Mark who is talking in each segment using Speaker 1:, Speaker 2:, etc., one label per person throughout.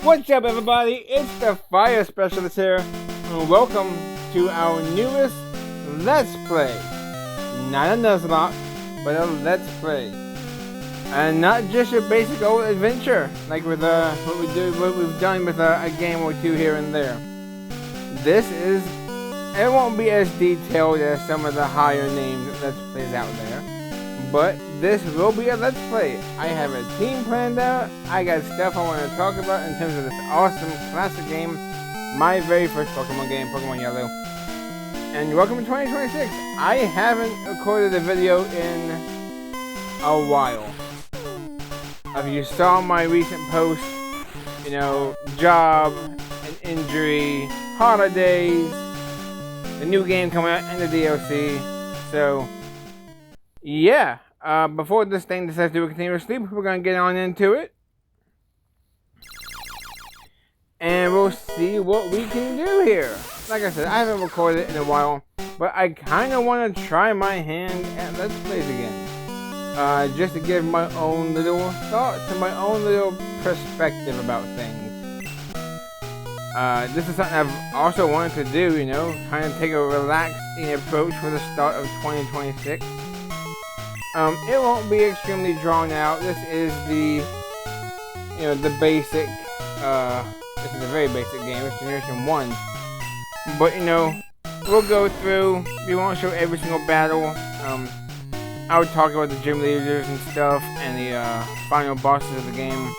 Speaker 1: What's up, everybody? It's the Fire Specialist here, and welcome to our newest Let's Play. Not a Nuzlocke, but a Let's Play. And not just a basic old adventure, like with what we've done with a game or two here and there. This is, it won't be as detailed as some of the higher named Let's Plays out there. But this will be a Let's Play. I have a team planned out. I got stuff I want to talk about in terms of this awesome classic game. My very first Pokemon game, Pokemon Yellow. And welcome to 2026. I haven't recorded a video in a while. If you saw my recent post, you know, job, an injury, holidays, the new game coming out, and the DLC. So, yeah, before this thing decides to continue to sleep, we're going to get on into it. And we'll see what we can do here. Like I said, I haven't recorded in a while, but I kind of want to try my hand at Let's Plays again. Just to give my own little thoughts and my own little perspective about things. This is something I've also wanted to do, you know, kind of take a relaxing approach for the start of 2026. It won't be extremely drawn out. This is the, you know, the basic, this is a very basic game. It's Generation 1. But, you know, we'll go through, we won't show every single battle. I would talk about the gym leaders and stuff, and the, final bosses of the game.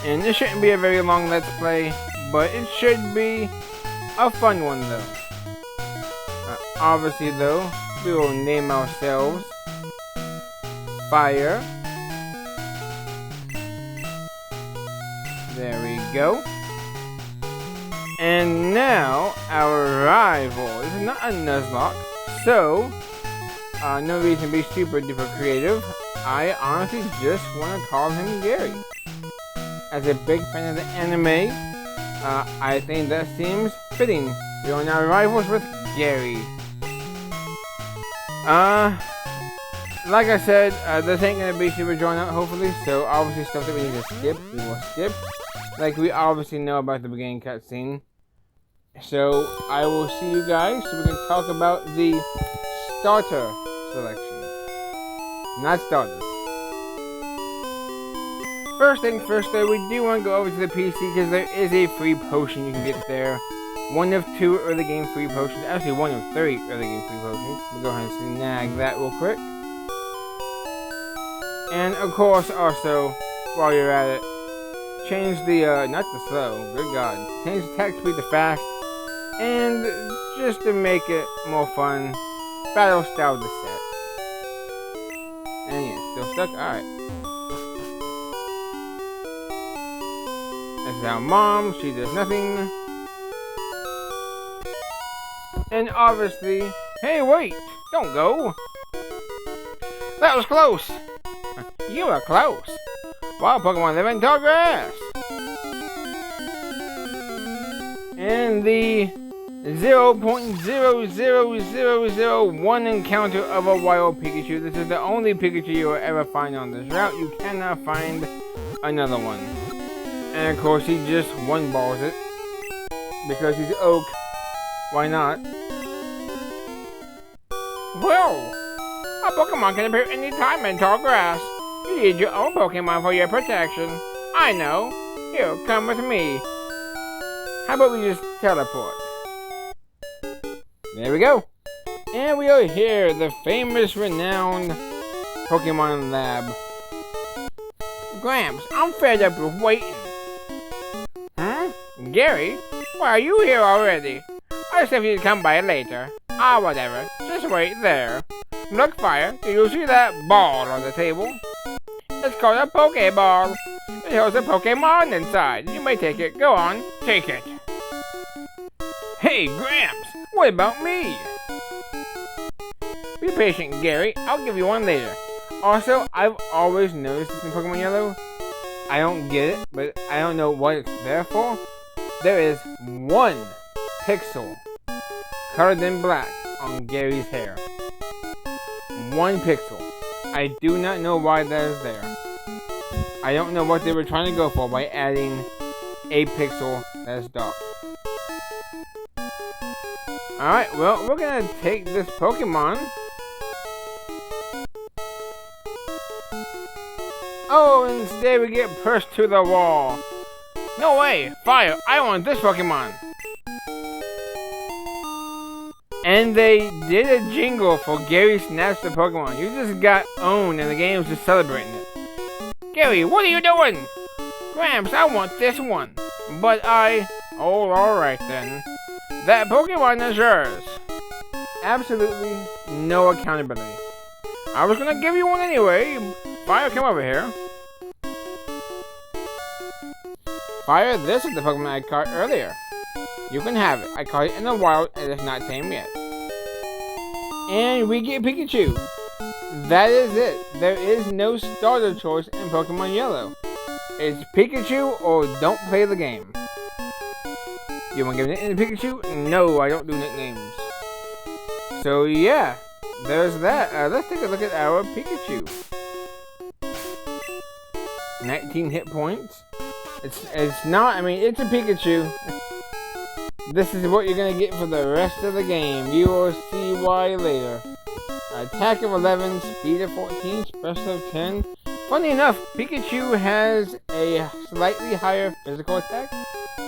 Speaker 1: And this shouldn't be a very long Let's Play, but it should be a fun one, though. Obviously, though, we will name ourselves Fire. There we go. And now, our rival. This is not a Nuzlocke, so no reason to be super duper creative. I honestly just want to call him Gary. As a big fan of the anime, I think that seems fitting. We are now rivals with Gary. Like I said, this ain't gonna be super drawn out, hopefully, so obviously stuff that we need to skip, we will skip. Like we obviously know about the beginning cutscene. So, I will see you guys so we can talk about the starter selection. Not starters. First things first though, we do want to go over to the PC because there is a free potion you can get there. One of 2 early game free potions, actually one of 3 early game free potions. We'll go ahead and snag that real quick. And of course also, while you're at it, change the, not the slow, good god, change the attack speed to fast, and just to make it more fun, battle style the set. And yeah, still stuck? Alright. This is our mom, she does nothing. And obviously, hey wait, don't go. That was close. You were close. Wild Pokemon live in tall grass. And the 0.00001 encounter of a wild Pikachu. This is the only Pikachu you will ever find on this route. You cannot find another one. And of course he just one balls it. Because he's oak. Why not? Well, a Pokemon can appear anytime in tall grass. You need your own Pokemon for your protection. I know. Here, come with me. How about we just teleport? There we go. And we are here, the famous, renowned Pokemon Lab. Gramps, I'm fed up with waiting. Huh? Gary? Why are you here already? I said you'd come by later. Ah, whatever. Just wait there. Look, Fire, do you see that ball on the table? It's called a Pokeball. It holds a Pokemon inside. You may take it. Go on, take it. Hey, Gramps, what about me? Be patient, Gary. I'll give you one later. Also, I've always noticed this in Pokemon Yellow. I don't get it, but I don't know what it's there for. There is one pixel colored in black on Gary's hair. One pixel. I do not know why that is there. I don't know what they were trying to go for by adding a pixel that is dark. Alright, well, we're gonna take this Pokemon. Oh, instead we get pushed to the wall. No way! Fire! I want this Pokemon! And they did a jingle for Gary Snatched the Pokemon. You just got owned and the game was just celebrating it. Gary, what are you doing? Gramps, I want this one. But Oh, alright then. That Pokemon is yours. Absolutely no accountability. I was gonna give you one anyway. Fire, come over here. Fire, this is the Pokemon I caught earlier. You can have it. I caught it in the wild and it's not tame yet. And we get Pikachu. That is it. There is no starter choice in Pokemon Yellow. It's Pikachu or don't play the game. You want to give a nickname to Pikachu? No, I don't do nicknames. So yeah, there's that. Let's take a look at our Pikachu. 19 hit points. It's not, I mean, it's a Pikachu. This is what you're going to get for the rest of the game. You will see why later. Attack of 11, speed of 14, special of 10. Funny enough, Pikachu has a slightly higher physical attack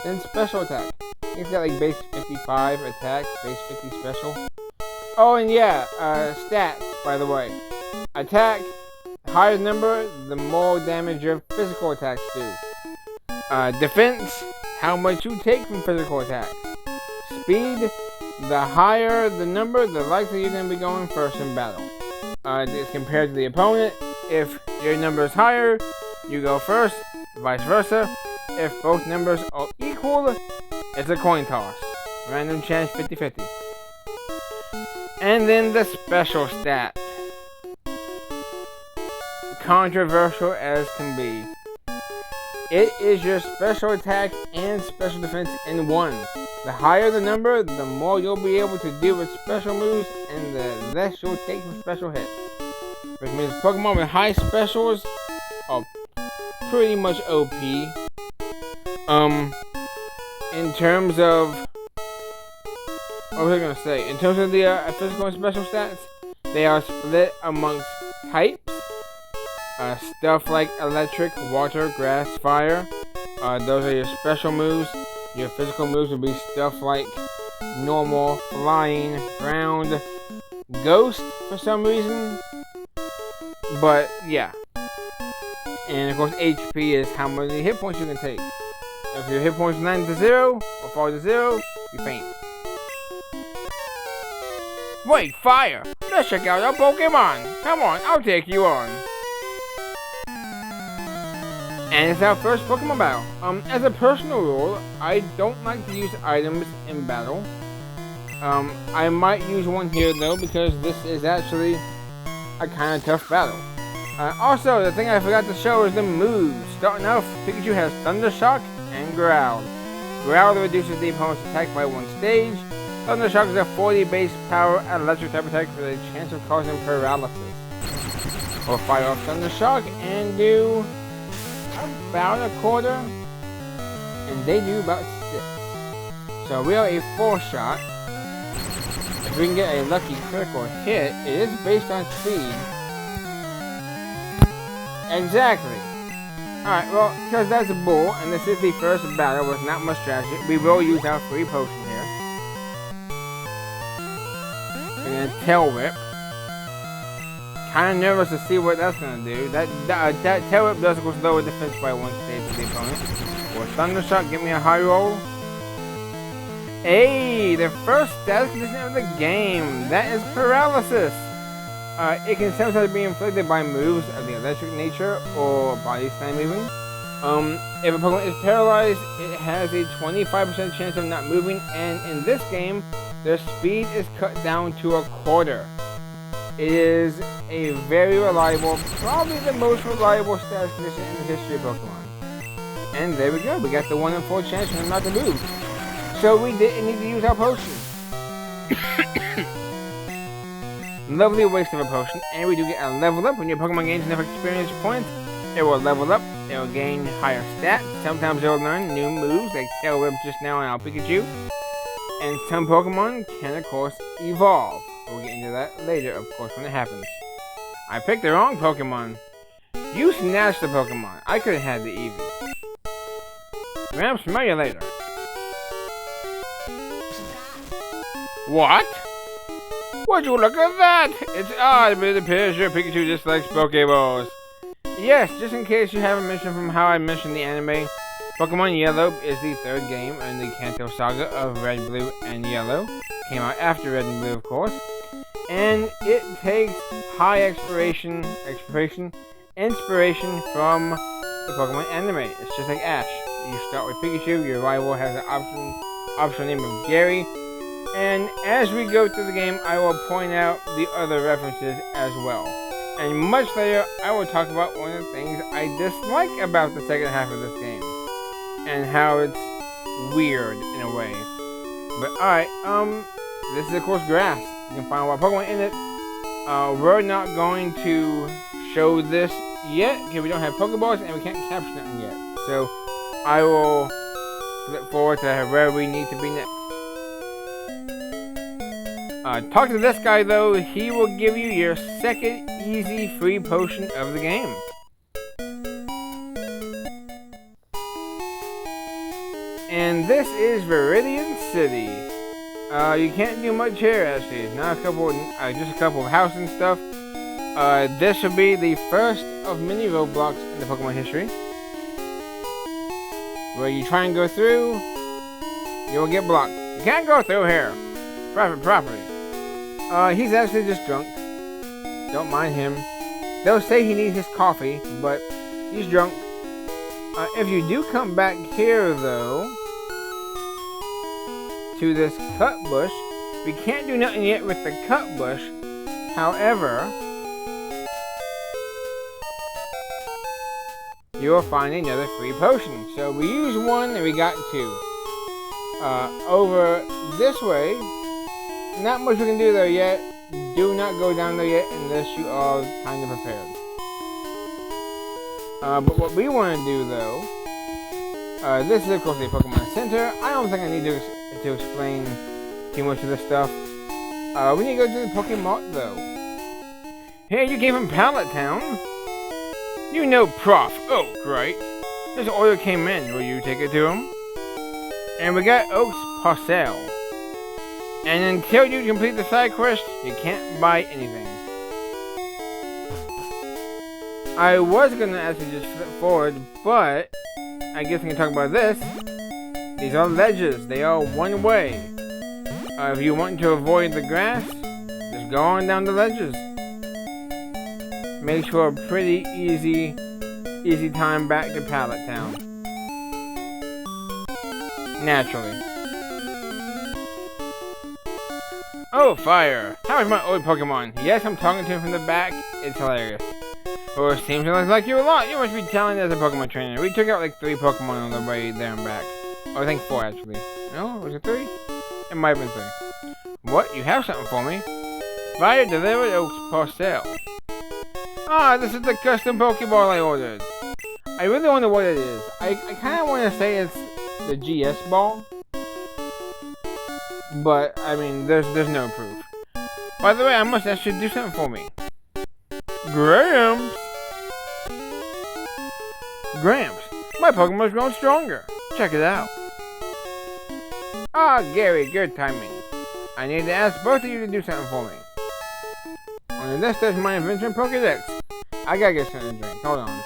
Speaker 1: than special attack. He's got like base 55 attack, base 50 special. Oh, and yeah, stats, by the way. Attack, higher number, the more damage your physical attacks do. Defense, how much you take from physical attacks. Speed, the higher the number, the likely you're going to be going first in battle. Compared to the opponent, if your number is higher, you go first, vice versa. If both numbers are equal, it's a coin toss. Random chance 50-50. And then the special stat. Controversial as can be. It is your special attack and special defense in one. The higher the number, the more you'll be able to deal with special moves and the less you'll take from special hits. Which means Pokemon with high specials are pretty much OP. In terms of... What was I going to say? In terms of the physical and special stats, they are split amongst types. Stuff like electric, water, grass, fire. Those are your special moves. Your physical moves will be stuff like normal, flying, ground, ghost for some reason. But yeah. And of course HP is how many hit points you can take. If your hit points 9 to 0 or fall to 0, you faint. Wait, fire! Let's check out our Pokemon! Come on, I'll take you on! And it's our first Pokemon battle. As a personal rule, I don't like to use items in battle. I might use one here though, because this is actually a kind of tough battle. Also, the thing I forgot to show is the moves. Starting off, Pikachu has Thunder Shock and Growl. Growl reduces the opponent's attack by one stage. Thunder Shock is a 40 base power electric type attack with a chance of causing paralysis. We'll fire off Thunder Shock and do about a quarter, and they do about 6. So we are a 4-shot. If we can get a lucky critical hit, it is based on speed. Exactly. Alright, well, because that's a bull, and this is the first battle with not much strategy, we will use our free potion here. And then Tail Whip. Kind of nervous to see what that's going to do. That Tail Whip does go lower defense by one stage of the opponent. Or Thunder Shock, give me a high roll. Hey, the first status condition of the game. That is paralysis. It can sometimes be inflicted by moves of the electric nature or body slam moving. If a Pokemon is paralyzed, it has a 25% chance of not moving, and in this game, their speed is cut down to a quarter. It is a very reliable, probably the most reliable status condition in the history of Pokemon. And there we go, we got the 1 in 4 chance for him not to move. So we didn't need to use our potion. Lovely waste of a potion, and we do get a level up when your Pokemon gains enough experience points. It will level up, it will gain higher stats, sometimes it will learn new moves like Tail Whip just now on our Pikachu. And some Pokemon can of course evolve. We'll get into that later, of course, when it happens. I picked the wrong Pokemon. You snatched the Pokemon. I could have had the Eevee. Well, smell you later. What? Would you look at that? It's odd, but it appears your Pikachu dislikes Pokeballs. Yes, just in case you haven't mentioned from how I mentioned the anime, Pokémon Yellow is the 3rd game in the Kanto saga of Red, Blue, and Yellow. Came out after Red and Blue, of course. And it takes high inspiration from the Pokemon anime. It's just like Ash. You start with Pikachu, your rival has an optional name of Gary. And as we go through the game, I will point out the other references as well. And much later, I will talk about one of the things I dislike about the second half of this game. And how it's weird in a way. But alright, this is of course grass. You can find a lot of Pokemon in it. We're not going to show this yet, because we don't have Pokeballs and we can't capture nothing yet. So, I will flip forward to where we need to be next. Talk to this guy though, he will give you your 2nd easy free potion of the game. And this is Viridian City. You can't do much here actually. Not a couple, just a couple of houses and stuff. This will be the first of many roadblocks in the Pokemon history. Where you try and go through, you will get blocked. You can't go through here. Private property. He's actually just drunk. Don't mind him. They'll say he needs his coffee, but he's drunk. If you do come back here though, to this cut bush, we can't do nothing yet with the cut bush. However, you will find another free potion. So we used 1 and we got 2. Over this way, not much we can do there yet. Do not go down there yet unless you are kind of prepared. But what we want to do though, this is of course the Pokemon Center. I don't think I need to explain too much of this stuff. We need to go to the Pokemon though. Hey, you came from Pallet Town? You know Prof Oak, right? This order came in. Will you take it to him? And we got Oak's parcel. And until you complete the side quest, you can't buy anything. I was gonna actually just flip forward, but I guess we can talk about this. These are ledges. They are one way. If you want to avoid the grass, just go on down the ledges. Makes for a pretty easy time back to Pallet Town. Naturally. Oh, fire! How is my old Pokemon? Yes, I'm talking to him from the back. It's hilarious. Oh, it seems like you a lot. You must be talented as a Pokemon trainer. We took out like 3 Pokemon on the way there and back. Oh, I think 4 actually. No, was it 3? It might have been 3. What? You have something for me? Fire delivered Oak's parcel. Ah, this is the custom Pokeball I ordered. I really wonder what it is. I kind of want to say it's the GS ball. But, I mean, there's no proof. By the way, I must ask you to do something for me. Gramps! Gramps, my Pokemon's grown stronger. Check it out. Ah, Gary, good timing. I need to ask both of you to do something for me. On the list there's my invention Pokédex. I gotta get something to drink. Hold on.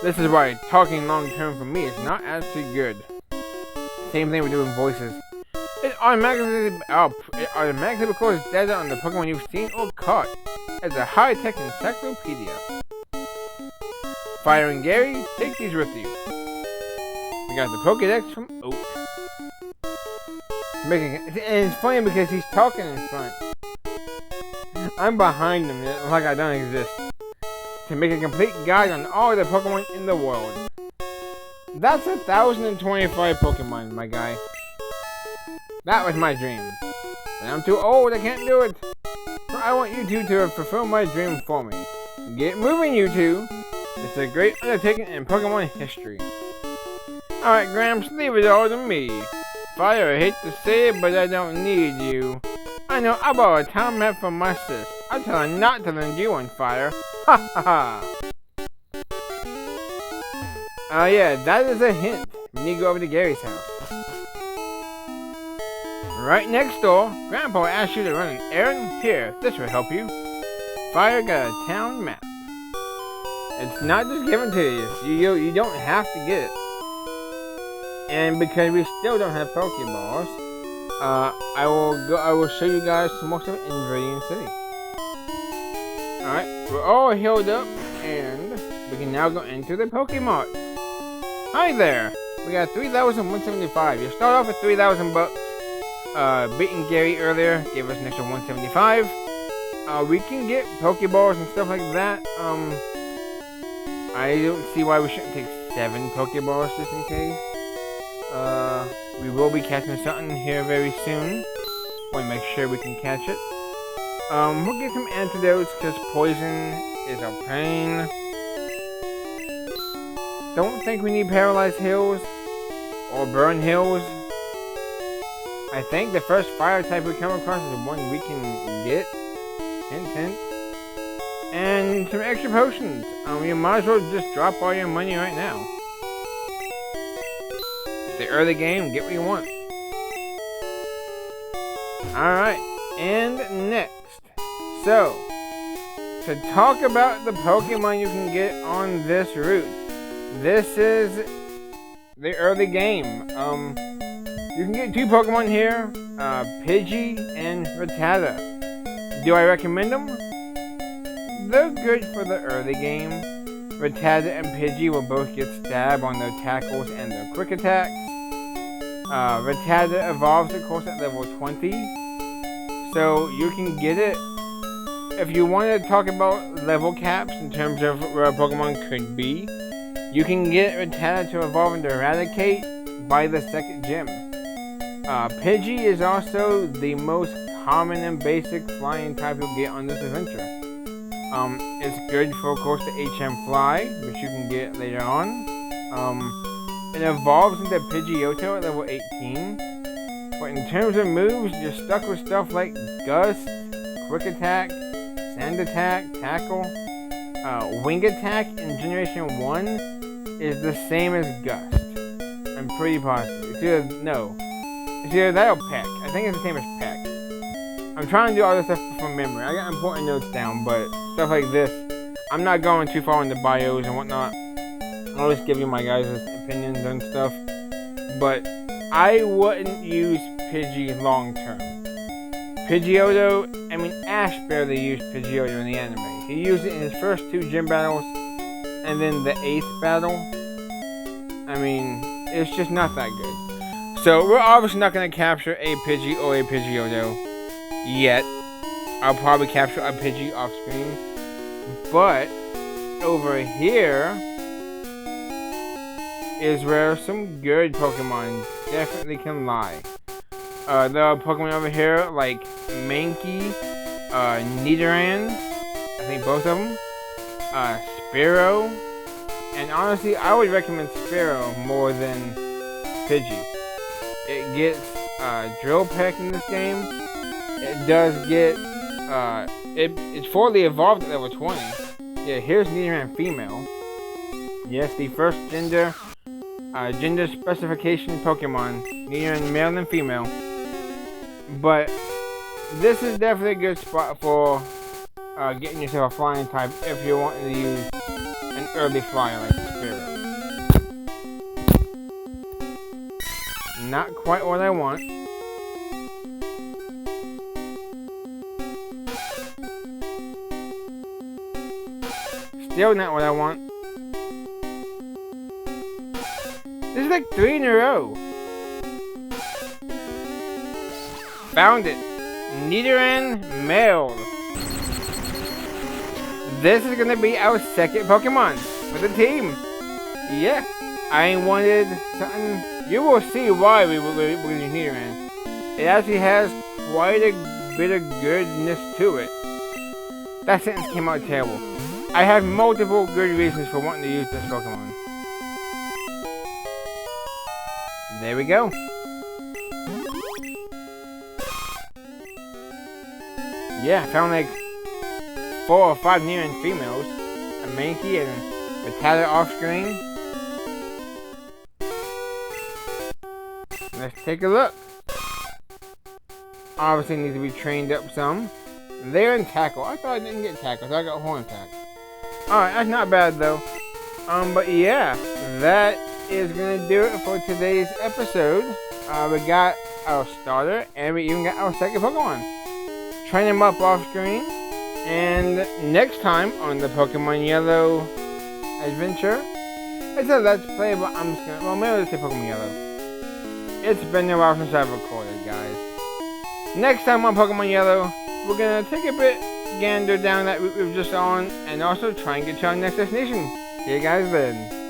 Speaker 1: This is why talking long term for me is not actually good. Same thing with doing voices. It automatically records data on the Pokemon you've seen or caught. It's a high-tech encyclopedia. Fire and Gary, take these with you. We got the Pokédex from Oak. And it's funny because he's talking in front. I'm behind them, like I don't exist. To make a complete guide on all the Pokemon in the world. That's 1,025 Pokemon, my guy. That was my dream. But I'm too old, I can't do it. So I want you two to fulfill my dream for me. Get moving, you two. It's a great undertaking in Pokemon history. Alright, Gramps, leave it all to me. Fire, I hate to say it, but I don't need you. I know, I bought a town map from my sis. I'll tell her not to lend you on Fire. Ha ha ha. Oh yeah, that is a hint. We need to go over to Gary's house. Right next door, Grandpa asked you to run an errand. Here, this will help you. Fire got a town map. It's not just given to you. You don't have to get it. And because we still don't have Pokeballs, I will show you guys some more stuff in Viridian City. Alright, we're all healed up, and we can now go into the Pokemon. Hi there! We got 3,175. You start off with 3,000 bucks. Beating Gary earlier gave us an extra 175. We can get Pokeballs and stuff like that. I don't see why we shouldn't take 7 Pokeballs just in case. We will be catching something here very soon. Want to make sure we can catch it. We'll get some antidotes because poison is a pain. Don't think we need Paralyzed Hills or Burn Hills. I think the first fire type we come across is the one we can get. Hint, hint. And some extra potions. You might as well just drop all your money right now. It's the early game, get what you want. Alright, and next. So, to talk about the Pokemon you can get on this route. This is the early game. You can get 2 Pokemon here, Pidgey and Rattata. Do I recommend them? They're good for the early game. Rattata and Pidgey will both get stabbed on their tackles and their quick attacks. Rattata evolves, of course, at level 20. So you can get it. If you want to talk about level caps in terms of where a Pokemon could be, you can get Rattata to evolve into Eradicate by the 2nd gym. Pidgey is also the most common and basic flying type you'll get on this adventure. It's good for, of course, the HM Fly, which you can get later on. It evolves into Pidgeotto at level 18. But in terms of moves, you're stuck with stuff like Gust, Quick Attack, Sand Attack, Tackle. Wing Attack in Generation 1 is the same as Gust. I'm pretty positive. It's either that or Peck. I think it's the same as Peck. I'm trying to do all this stuff from memory. I got important notes down, but stuff like this, I'm not going too far into bios and whatnot. I'll just give you my guys' opinions and stuff. But I wouldn't use Pidgey long term. Pidgeotto, Ash barely used Pidgeotto in the anime. He used it in his first 2 gym battles, and then the 8th battle. It's just not that good. So we're obviously not going to capture a Pidgey or a Pidgeotto yet. I'll probably capture a Pidgey off screen. But over here is where some good Pokemon definitely can lie. There are Pokemon over here like Mankey, Nidoran, I think both of them, Spearow, and honestly I would recommend Spearow more than Pidgey. It gets Drill Peck in this game. It does get it's fully evolved at level 20. Yeah, here's Nidoran female. Yes, the first gender specification Pokemon. Nidoran male and female. But this is definitely a good spot for getting yourself a flying type if you're wanting to use an early flyer like Spearow. Not quite what I want. Still not what I want. This is like 3 in a row. Found it. Nidoran male. this is gonna be our second Pokemon for the team. Yeah, I wanted something. You will see why we need Nidoran. It actually has quite a bit of goodness to it. That sentence came out terrible. I have multiple good reasons for wanting to use this Pokemon. There we go. Yeah, I found like 4 or 5 Nidoran females. A Mankey and a Rattata off screen. Let's take a look. Obviously need to be trained up some. They're in Tackle. I thought I didn't get Tackle, so I got Horn Attack. Alright, that's not bad though. But yeah, that is gonna do it for today's episode. We got our starter, and we even got our second Pokemon. Train him up off screen. And next time on the Pokemon Yellow adventure, it's a Let's Play, but I'm just gonna, well, maybe let's say Pokemon Yellow. It's been a while since I've recorded, guys. Next time on Pokemon Yellow, we're gonna take a bit gander down that route we've just on, and also try and get to our next destination. See you guys then.